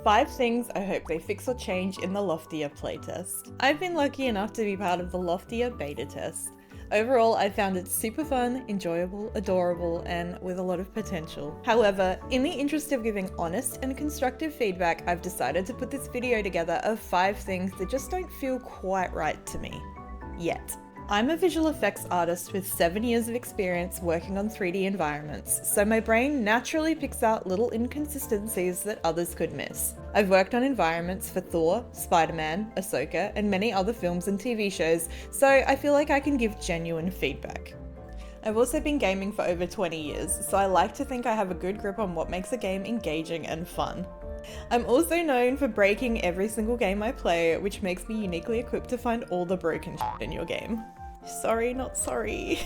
5 things I hope they fix or change in the Loftia playtest. I've been lucky enough to be part of the Loftia Beta test. Overall, I found it super fun, enjoyable, adorable, and with a lot of potential. However, in the interest of giving honest and constructive feedback, I've decided to put this video together of 5 things that just don't feel quite right to me. Yet. I'm a visual effects artist with 7 years of experience working on 3D environments, so my brain naturally picks out little inconsistencies that others could miss. I've worked on environments for Thor, Spider-Man, Ahsoka, and many other films and TV shows, so I feel like I can give genuine feedback. I've also been gaming for over 20 years, so I like to think I have a good grip on what makes a game engaging and fun. I'm also known for breaking every single game I play, which makes me uniquely equipped to find all the broken shit in your game. Sorry, not sorry.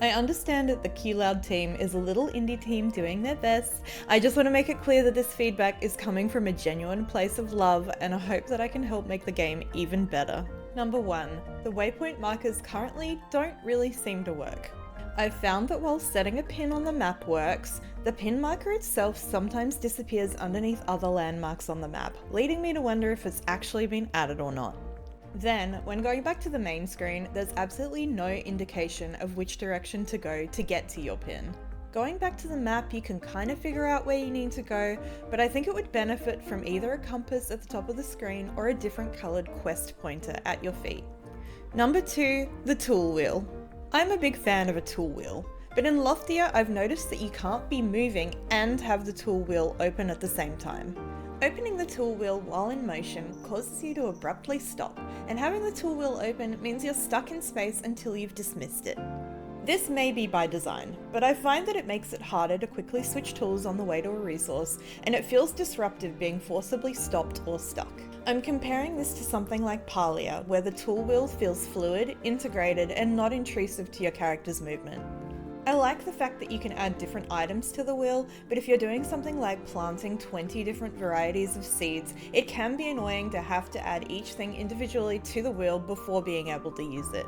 I understand that the QLoud team is a little indie team doing their best. I just want to make it clear that this feedback is coming from a genuine place of love, and I hope that I can help make the game even better. Number 1. The waypoint markers currently don't really seem to work. I've found that while setting a pin on the map works, the pin marker itself sometimes disappears underneath other landmarks on the map, leading me to wonder if it's actually been added or not. Then, when going back to the main screen, there's absolutely no indication of which direction to go to get to your pin. Going back to the map, you can kind of figure out where you need to go, but I think it would benefit from either a compass at the top of the screen or a different coloured quest pointer at your feet. Number 2, the tool wheel. I'm a big fan of a tool wheel, but in Loftia I've noticed that you can't be moving and have the tool wheel open at the same time. Opening the tool wheel while in motion causes you to abruptly stop, and having the tool wheel open means you're stuck in space until you've dismissed it. This may be by design, but I find that it makes it harder to quickly switch tools on the way to a resource, and it feels disruptive being forcibly stopped or stuck. I'm comparing this to something like Palia, where the tool wheel feels fluid, integrated, and not intrusive to your character's movement. I like the fact that you can add different items to the wheel, but if you're doing something like planting 20 different varieties of seeds, it can be annoying to have to add each thing individually to the wheel before being able to use it.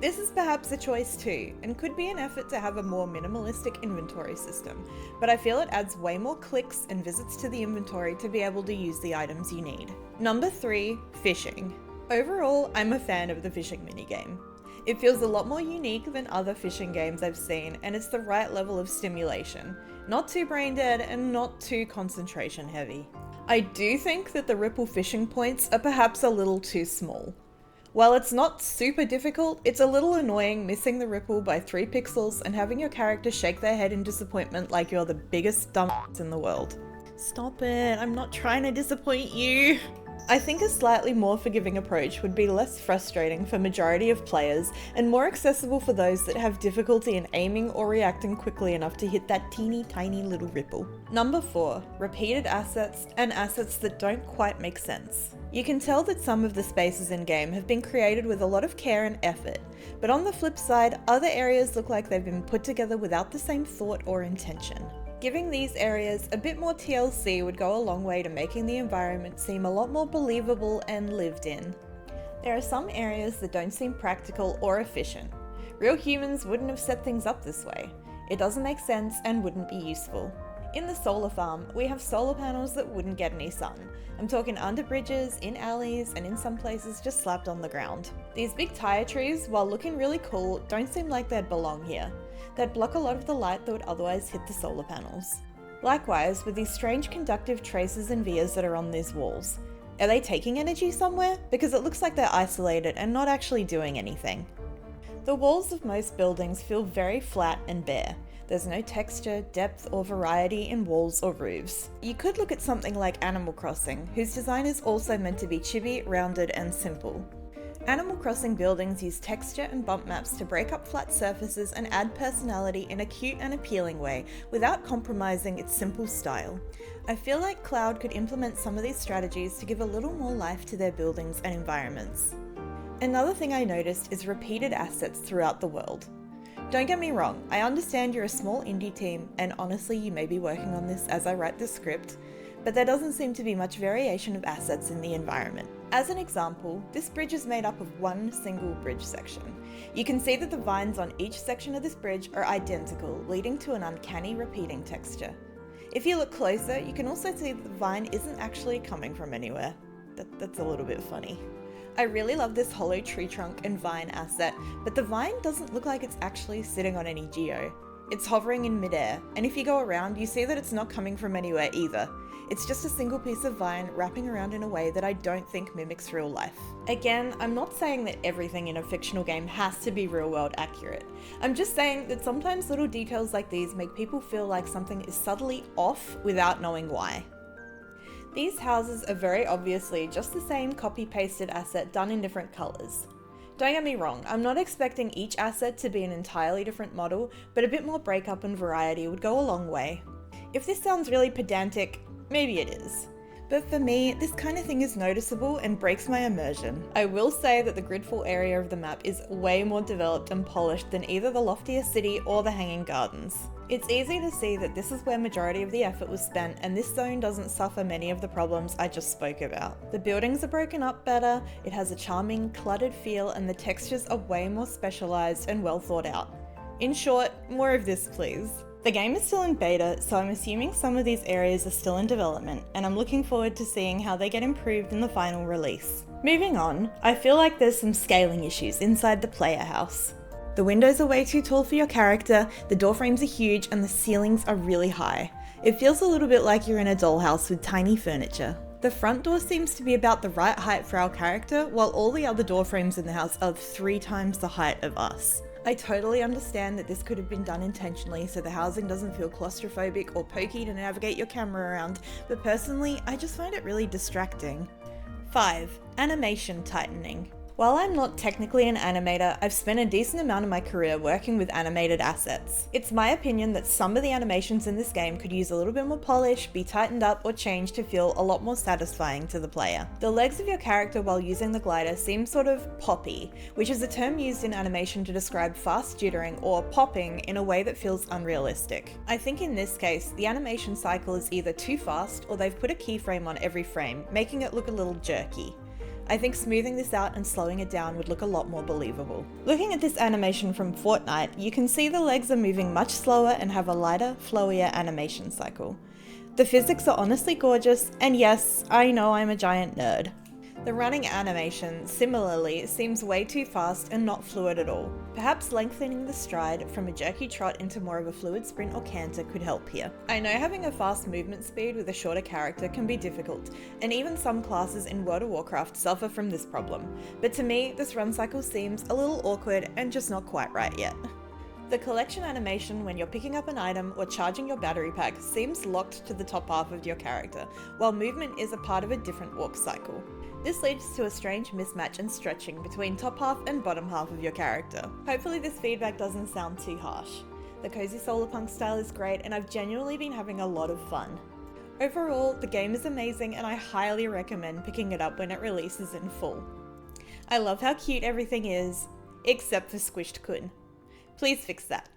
This is perhaps a choice too, and could be an effort to have a more minimalistic inventory system, but I feel it adds way more clicks and visits to the inventory to be able to use the items you need. Number 3, fishing. Overall, I'm a fan of the fishing minigame. It feels a lot more unique than other fishing games I've seen, and it's the right level of stimulation. Not too brain dead and not too concentration heavy. I do think that the ripple fishing points are perhaps a little too small. While it's not super difficult, it's a little annoying missing the ripple by 3 pixels and having your character shake their head in disappointment like you're the biggest dumbass in the world. Stop it, I'm not trying to disappoint you. I think a slightly more forgiving approach would be less frustrating for majority of players and more accessible for those that have difficulty in aiming or reacting quickly enough to hit that teeny tiny little ripple. Number 4, repeated assets and assets that don't quite make sense. You can tell that some of the spaces in game have been created with a lot of care and effort, but on the flip side, other areas look like they've been put together without the same thought or intention. Giving these areas a bit more TLC would go a long way to making the environment seem a lot more believable and lived in. There are some areas that don't seem practical or efficient. Real humans wouldn't have set things up this way. It doesn't make sense and wouldn't be useful. In the solar farm, we have solar panels that wouldn't get any sun. I'm talking under bridges, in alleys, and in some places just slapped on the ground. These big tire trees, while looking really cool, don't seem like they'd belong here. They'd block a lot of the light that would otherwise hit the solar panels. Likewise, with these strange conductive traces and vias that are on these walls. Are they taking energy somewhere? Because it looks like they're isolated and not actually doing anything. The walls of most buildings feel very flat and bare. There's no texture, depth, or variety in walls or roofs. You could look at something like Animal Crossing, whose design is also meant to be chibi, rounded, and simple. Animal Crossing buildings use texture and bump maps to break up flat surfaces and add personality in a cute and appealing way without compromising its simple style. I feel like Cloud could implement some of these strategies to give a little more life to their buildings and environments. Another thing I noticed is repeated assets throughout the world. Don't get me wrong, I understand you're a small indie team and honestly you may be working on this as I write this script, but there doesn't seem to be much variation of assets in the environment. As an example, this bridge is made up of one single bridge section. You can see that the vines on each section of this bridge are identical, leading to an uncanny repeating texture. If you look closer, you can also see that the vine isn't actually coming from anywhere. That's a little bit funny. I really love this hollow tree trunk and vine asset, but the vine doesn't look like it's actually sitting on any geo. It's hovering in midair, and if you go around, you see that it's not coming from anywhere either. It's just a single piece of vine wrapping around in a way that I don't think mimics real life. Again, I'm not saying that everything in a fictional game has to be real world accurate. I'm just saying that sometimes little details like these make people feel like something is subtly off without knowing why. These houses are very obviously just the same copy-pasted asset done in different colours. Don't get me wrong, I'm not expecting each asset to be an entirely different model, but a bit more breakup and variety would go a long way. If this sounds really pedantic, maybe it is. But for me, this kind of thing is noticeable and breaks my immersion. I will say that the gridful area of the map is way more developed and polished than either the Loftia City or the Hanging Gardens. It's easy to see that this is where majority of the effort was spent, and this zone doesn't suffer many of the problems I just spoke about. The buildings are broken up better, it has a charming, cluttered feel, and the textures are way more specialised and well thought out. In short, more of this please. The game is still in beta, so I'm assuming some of these areas are still in development, and I'm looking forward to seeing how they get improved in the final release. Moving on, I feel like there's some scaling issues inside the player house. The windows are way too tall for your character, the door frames are huge, and the ceilings are really high. It feels a little bit like you're in a dollhouse with tiny furniture. The front door seems to be about the right height for our character, while all the other door frames in the house are 3 times the height of us. I totally understand that this could have been done intentionally so the housing doesn't feel claustrophobic or pokey to navigate your camera around, but personally, I just find it really distracting. 5. Animation tightening. While I'm not technically an animator, I've spent a decent amount of my career working with animated assets. It's my opinion that some of the animations in this game could use a little bit more polish, be tightened up or changed to feel a lot more satisfying to the player. The legs of your character while using the glider seem sort of poppy, which is a term used in animation to describe fast jittering or popping in a way that feels unrealistic. I think in this case, the animation cycle is either too fast or they've put a keyframe on every frame, making it look a little jerky. I think smoothing this out and slowing it down would look a lot more believable. Looking at this animation from Fortnite, you can see the legs are moving much slower and have a lighter, flowier animation cycle. The physics are honestly gorgeous, and yes, I know I'm a giant nerd. The running animation, similarly, seems way too fast and not fluid at all. Perhaps lengthening the stride from a jerky trot into more of a fluid sprint or canter could help here. I know having a fast movement speed with a shorter character can be difficult, and even some classes in World of Warcraft suffer from this problem, but to me, this run cycle seems a little awkward and just not quite right yet. The collection animation when you're picking up an item or charging your battery pack seems locked to the top half of your character, while movement is a part of a different walk cycle. This leads to a strange mismatch and stretching between top half and bottom half of your character. Hopefully this feedback doesn't sound too harsh. The cozy SolarPunk style is great and I've genuinely been having a lot of fun. Overall, the game is amazing and I highly recommend picking it up when it releases in full. I love how cute everything is, except for Squished Kun. Please fix that.